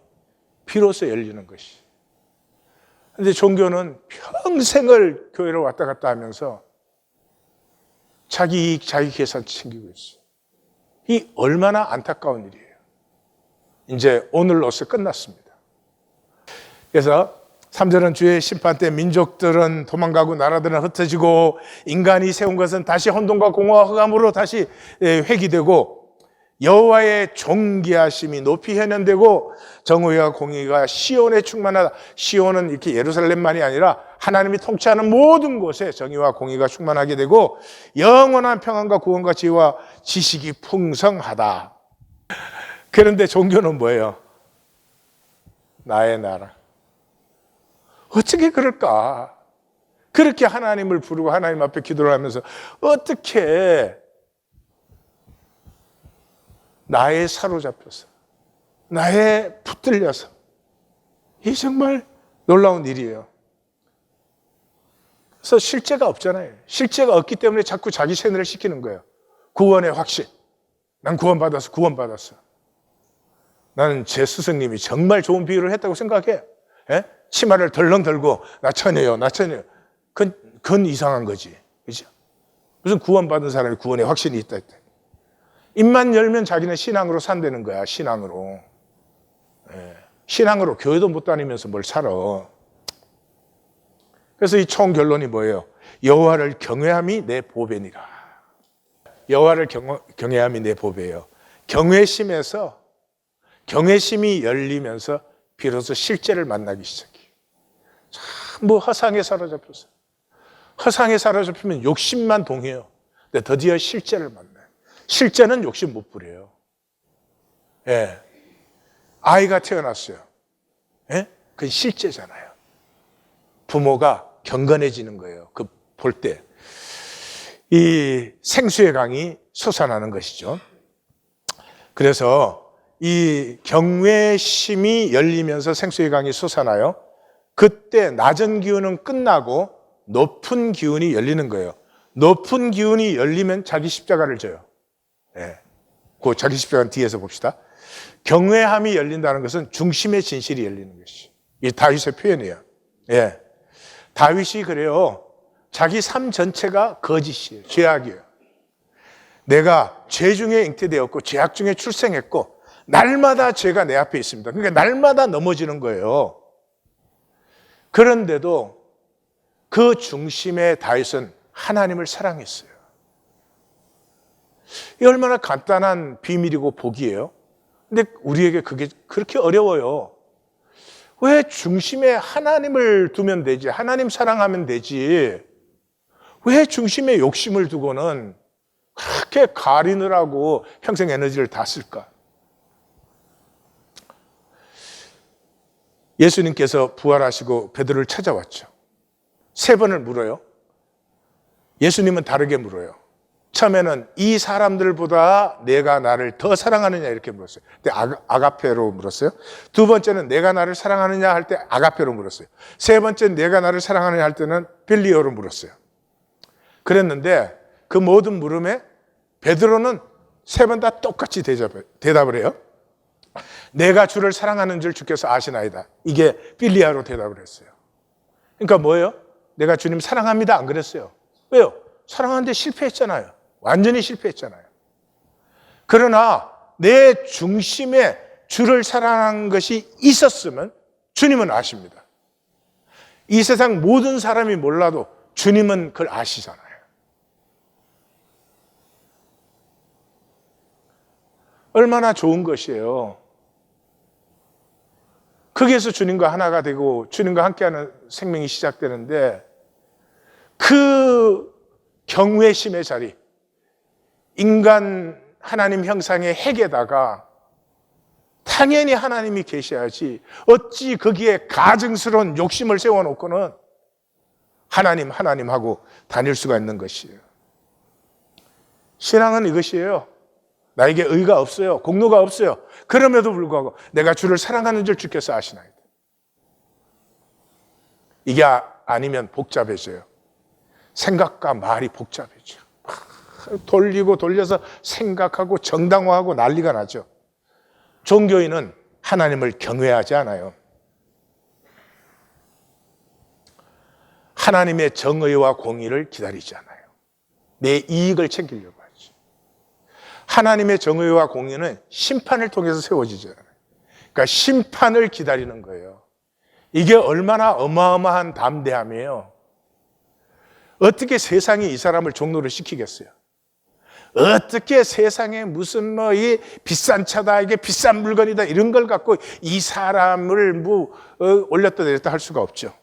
비로소 열리는 것이. 그런데 종교는 평생을 교회를 왔다 갔다 하면서 자기 이익, 자기 계산 챙기고 있어요. 이 얼마나 안타까운 일이에요. 이제 오늘로서 끝났습니다. 그래서 3절은 주의 심판 때 민족들은 도망가고 나라들은 흩어지고 인간이 세운 것은 다시 혼돈과 공허와 흑암으로 다시 회귀되고 여호와의 존귀하심이 높이 현현되고 정의와 공의가 시온에 충만하다. 시온은 이렇게 예루살렘만이 아니라 하나님이 통치하는 모든 곳에 정의와 공의가 충만하게 되고 영원한 평안과 구원과 지혜와 지식이 풍성하다. 그런데 종교는 뭐예요? 나의 나라. 어떻게 그럴까? 그렇게 하나님을 부르고 하나님 앞에 기도를 하면서 어떻게 나에 사로잡혀서 나에 붙들려서 이 정말 놀라운 일이에요. 그래서 실제가 없잖아요. 실제가 없기 때문에 자꾸 자기 세뇌를 시키는 거예요. 구원의 확신. 난 구원받았어. 나는 제 스승님이 정말 좋은 비유를 했다고 생각해. 치마를 덜렁 들고 나 천해요. 그건 이상한 거지. 그죠? 무슨 구원받은 사람이 구원의 확신이 있다. 입만 열면 자기는 신앙으로 산다는 거야. 신앙으로. 신앙으로 교회도 못 다니면서 뭘 살아. 그래서 이 총 결론이 뭐예요? 여호와를 경외함이 내 보배니라. 여호와를 경외함이 내 보배예요. 경외심이 열리면서 비로소 실제를 만나기 시작해요. 뭐 허상에 사로잡혀서. 허상에 사로잡히면 욕심만 동해요. 근데 드디어 실제를 만나요. 실제는 욕심 못 부려요. 아이가 태어났어요. 그건 실제잖아요. 부모가 경건해지는 거예요. 그 볼 때. 이 생수의 강이 솟아나는 것이죠. 그래서 이 경외심이 열리면서 생수의 강이 솟아나요. 그때 낮은 기운은 끝나고 높은 기운이 열리는 거예요. 높은 기운이 열리면 자기 십자가를 져요. 그 자기 십자가는 뒤에서 봅시다. 경외함이 열린다는 것은 중심의 진실이 열리는 것이. 이 다윗의 표현이에요. 다윗이 그래요. 자기 삶 전체가 거짓이에요. 죄악이에요. 내가 죄 중에 잉태되었고 죄악 중에 출생했고 날마다 죄가 내 앞에 있습니다. 그러니까 날마다 넘어지는 거예요. 그런데도 그 중심의 다윗은 하나님을 사랑했어요. 이 얼마나 간단한 비밀이고 복이에요. 근데 우리에게 그게 그렇게 어려워요. 왜 중심에 하나님을 두면 되지? 하나님 사랑하면 되지. 왜 중심에 욕심을 두고는 그렇게 가리느라고 평생 에너지를 다 쓸까? 예수님께서 부활하시고 베드로를 찾아왔죠. 3번을 물어요. 예수님은 다르게 물어요. 처음에는 이 사람들보다 내가 나를 더 사랑하느냐 이렇게 물었어요. 근데 아가페로 물었어요. 2번째는 내가 나를 사랑하느냐 할 때 아가페로 물었어요. 3번째는 내가 나를 사랑하느냐 할 때는 빌리오로 물었어요. 그랬는데 그 모든 물음에 베드로는 3번 다 똑같이 대답을 해요. 내가 주를 사랑하는 줄 주께서 아시나이다. 이게 빌리아로 대답을 했어요. 그러니까 뭐예요? 내가 주님 사랑합니다 안 그랬어요. 왜요? 사랑하는데 실패했잖아요. 완전히 실패했잖아요. 그러나 내 중심에 주를 사랑한 것이 있었으면 주님은 아십니다. 이 세상 모든 사람이 몰라도 주님은 그걸 아시잖아요. 얼마나 좋은 것이에요. 거기에서 주님과 하나가 되고 주님과 함께하는 생명이 시작되는데 그 경외심의 자리, 인간 하나님 형상의 핵에다가 당연히 하나님이 계셔야지 어찌 거기에 가증스러운 욕심을 세워놓고는 하나님하고 다닐 수가 있는 것이에요. 신앙은 이것이에요. 나에게 의가 없어요. 공로가 없어요. 그럼에도 불구하고 내가 주를 사랑하는 줄 주께서 아시나이다. 이게 아니면 복잡해져요. 생각과 말이 복잡해져. 돌리고 돌려서 생각하고 정당화하고 난리가 나죠. 종교인은 하나님을 경외하지 않아요. 하나님의 정의와 공의를 기다리지 않아요. 내 이익을 챙기려고 하지. 하나님의 정의와 공의는 심판을 통해서 세워지지 않아요. 그러니까 심판을 기다리는 거예요. 이게 얼마나 어마어마한 담대함이에요. 어떻게 세상이 이 사람을 종로를 시키겠어요? 어떻게 세상에 무슨 이 비싼 차다, 이게 비싼 물건이다 이런 걸 갖고 이 사람을 올렸다 내렸다 할 수가 없죠.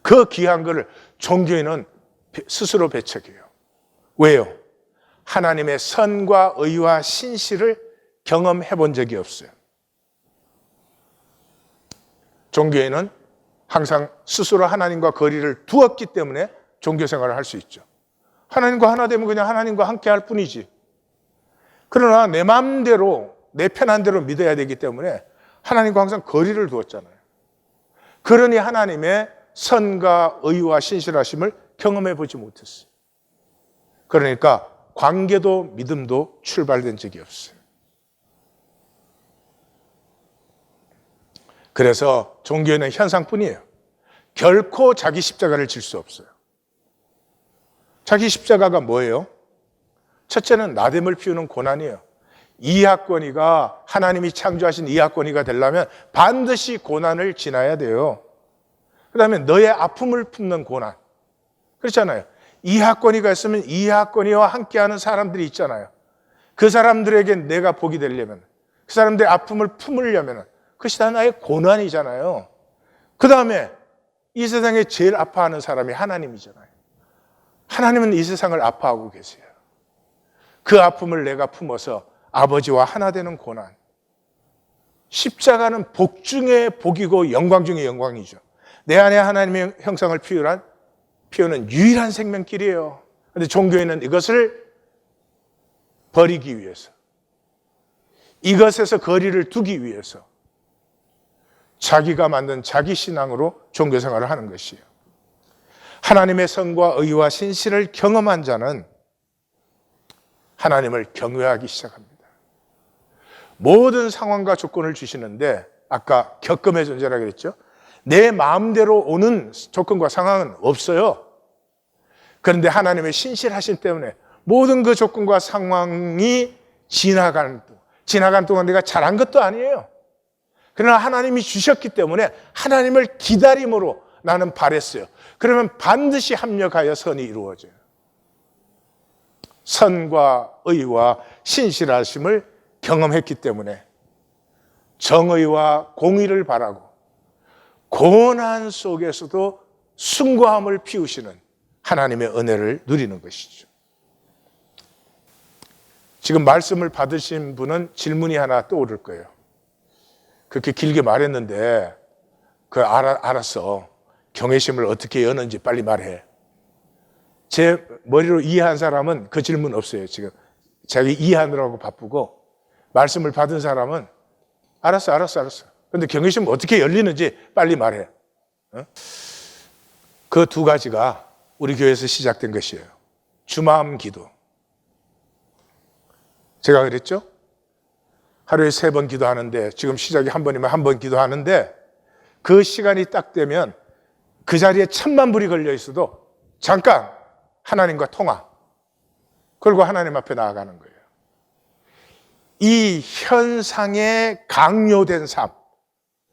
그 귀한 거를 종교인은 스스로 배척해요. 왜요? 하나님의 선과 의와 신실을 경험해 본 적이 없어요. 종교인은 항상 스스로 하나님과 거리를 두었기 때문에 종교 생활을 할 수 있죠. 하나님과 하나 되면 그냥 하나님과 함께 할 뿐이지. 그러나 내 마음대로, 내 편한 대로 믿어야 되기 때문에 하나님과 항상 거리를 두었잖아요. 그러니 하나님의 선과 의와 신실하심을 경험해 보지 못했어요. 그러니까 관계도 믿음도 출발된 적이 없어요. 그래서 종교는 현상뿐이에요. 결코 자기 십자가를 질 수 없어요. 자기 십자가가 뭐예요? 첫째는 나됨을 피우는 고난이에요. 이하권위가 하나님이 창조하신 이하권위가 되려면 반드시 고난을 지나야 돼요. 그 다음에 너의 아픔을 품는 고난. 그렇잖아요. 이하권위가 있으면 이하권위와 함께하는 사람들이 있잖아요. 그 사람들에게 내가 복이 되려면, 그 사람들의 아픔을 품으려면 그것이 다 나의 고난이잖아요. 그 다음에 이 세상에 제일 아파하는 사람이 하나님이잖아요. 하나님은 이 세상을 아파하고 계세요. 그 아픔을 내가 품어서 아버지와 하나 되는 고난. 십자가는 복 중에 복이고 영광 중에 영광이죠. 내 안에 하나님의 형상을 피우는 유일한 생명길이에요. 그런데 종교에는 이것을 버리기 위해서, 이것에서 거리를 두기 위해서 자기가 만든 자기 신앙으로 종교 생활을 하는 것이에요. 하나님의 선과 의와 신실을 경험한 자는 하나님을 경외하기 시작합니다. 모든 상황과 조건을 주시는데 아까 격금의 존재라고 그랬죠. 내 마음대로 오는 조건과 상황은 없어요. 그런데 하나님의 신실하심 때문에 모든 그 조건과 상황이 지나간 동안 내가 잘한 것도 아니에요. 그러나 하나님이 주셨기 때문에 하나님을 기다림으로 나는 바랬어요. 그러면 반드시 합력하여 선이 이루어져요. 선과 의와 신실하심을 경험했기 때문에 정의와 공의를 바라고 고난 속에서도 숭고함을 피우시는 하나님의 은혜를 누리는 것이죠. 지금 말씀을 받으신 분은 질문이 하나 떠오를 거예요. 그렇게 길게 말했는데 알았어. 경외심을 어떻게 여는지 빨리 말해. 제 머리로 이해한 사람은 그 질문 없어요. 지금 자기 이해하느라고 바쁘고, 말씀을 받은 사람은 알았어. 그런데 경외심 어떻게 열리는지 빨리 말해. 그 두 가지가 우리 교회에서 시작된 것이에요. 주마음 기도. 제가 그랬죠? 하루에 3번 기도하는데, 지금 시작이 한 번이면 한 번 기도하는데, 그 시간이 딱 되면 그 자리에 1000만 불이 걸려 있어도 잠깐 하나님과 통화, 그리고 하나님 앞에 나아가는 거예요. 이 현상에 강요된 삶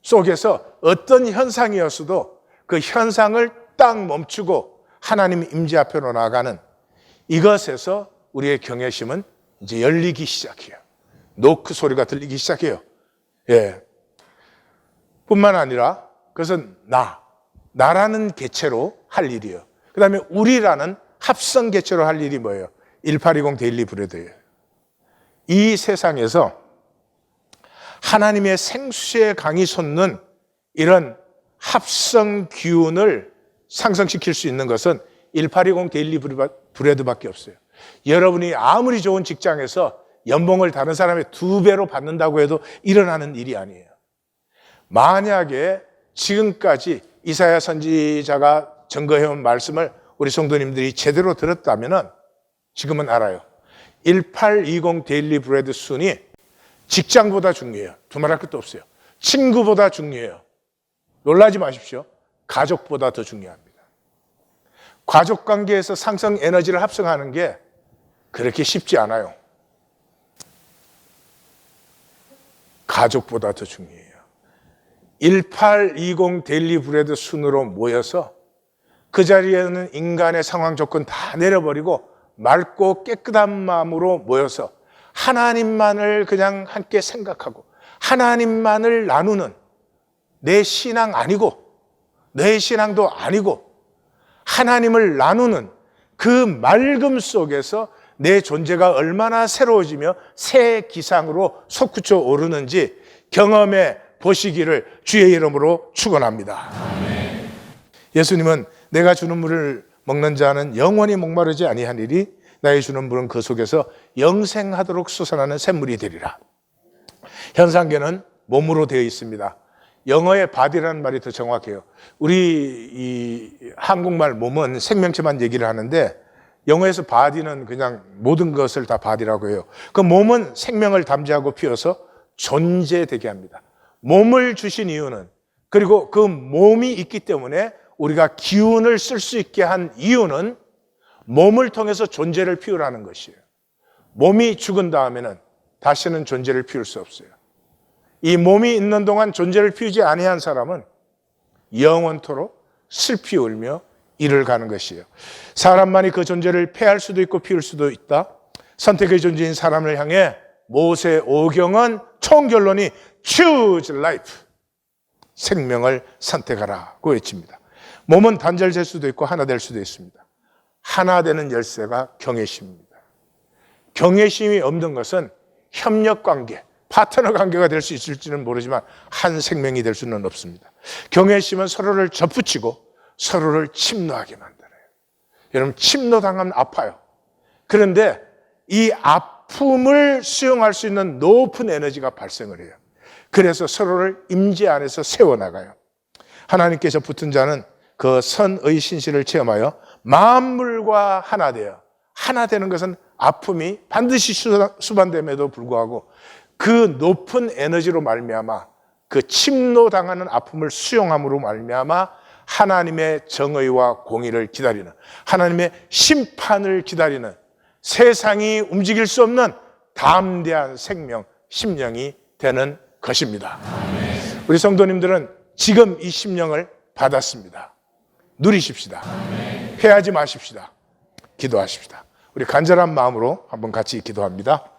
속에서 어떤 현상이었어도 그 현상을 딱 멈추고 하나님 임재 앞으로 나아가는 이것에서 우리의 경외심은 이제 열리기 시작해요. 노크 소리가 들리기 시작해요. 예. 뿐만 아니라 그것은 나라는 개체로 할 일이에요. 그 다음에 우리라는 합성 개체로 할 일이 뭐예요? 1820 데일리 브레드예요. 이 세상에서 하나님의 생수의 강이 솟는 이런 합성 기운을 상승시킬 수 있는 것은 1820 데일리 브레드밖에 없어요. 여러분이 아무리 좋은 직장에서 연봉을 다른 사람의 2배로 받는다고 해도 일어나는 일이 아니에요. 만약에 지금까지 이사야 선지자가 증거해온 말씀을 우리 성도님들이 제대로 들었다면 지금은 알아요. 1820 데일리 브레드 순이 직장보다 중요해요. 두말할 것도 없어요. 친구보다 중요해요. 놀라지 마십시오. 가족보다 더 중요합니다. 가족 관계에서 상성 에너지를 합성하는 게 그렇게 쉽지 않아요. 가족보다 더 중요해요. 1820 데일리 브레드 순으로 모여서 그 자리에는 인간의 상황 조건 다 내려버리고 맑고 깨끗한 마음으로 모여서 하나님만을 그냥 함께 생각하고 하나님만을 나누는, 내 신앙 아니고 내 신앙도 아니고 하나님을 나누는 그 맑음 속에서 내 존재가 얼마나 새로워지며 새 기상으로 솟구쳐 오르는지 경험해 보시기를 주의 이름으로 축원합니다. 아멘. 예수님은 내가 주는 물을 먹는 자는 영원히 목마르지 아니하니리 나의 주는 물은 그 속에서 영생하도록 솟아나는 샘물이 되리라. 현상계는 몸으로 되어 있습니다. 영어의 body라는 말이 더 정확해요. 우리 이 한국말 몸은 생명체만 얘기를 하는데 영어에서 body는 그냥 모든 것을 다 body라고 해요. 그 몸은 생명을 담지하고 피워서 존재되게 합니다. 몸을 주신 이유는, 그리고 그 몸이 있기 때문에 우리가 기운을 쓸 수 있게 한 이유는 몸을 통해서 존재를 피우라는 것이에요. 몸이 죽은 다음에는 다시는 존재를 피울 수 없어요. 이 몸이 있는 동안 존재를 피우지 아니한 사람은 영원토록 슬피 울며 이를 가는 것이에요. 사람만이 그 존재를 폐할 수도 있고 피울 수도 있다. 선택의 존재인 사람을 향해 모세 오경은 총결론이 choose life, 생명을 선택하라고 외칩니다. 몸은 단절될 수도 있고 하나 될 수도 있습니다. 하나 되는 열쇠가 경외심입니다. 경외심이 없는 것은 협력관계, 파트너 관계가 될 수 있을지는 모르지만 한 생명이 될 수는 없습니다. 경외심은 서로를 접붙이고 서로를 침노하게 만들어요. 여러분, 침노당하면 아파요. 그런데 이 아픔을 수용할 수 있는 높은 에너지가 발생을 해요. 그래서 서로를 임재 안에서 세워나가요. 하나님께서 붙은 자는 그 선의 신실을 체험하여 만물과 하나 되어, 하나 되는 것은 아픔이 반드시 수반됨에도 불구하고 그 높은 에너지로 말미암아 그 침노당하는 아픔을 수용함으로 말미암아 하나님의 정의와 공의를 기다리는, 하나님의 심판을 기다리는, 세상이 움직일 수 없는 담대한 생명, 심령이 되는 것입니다. 우리 성도님들은 지금 이 심령을 받았습니다. 누리십시다. 패하지 마십시다. 기도하십시다. 우리 간절한 마음으로 한번 같이 기도합니다.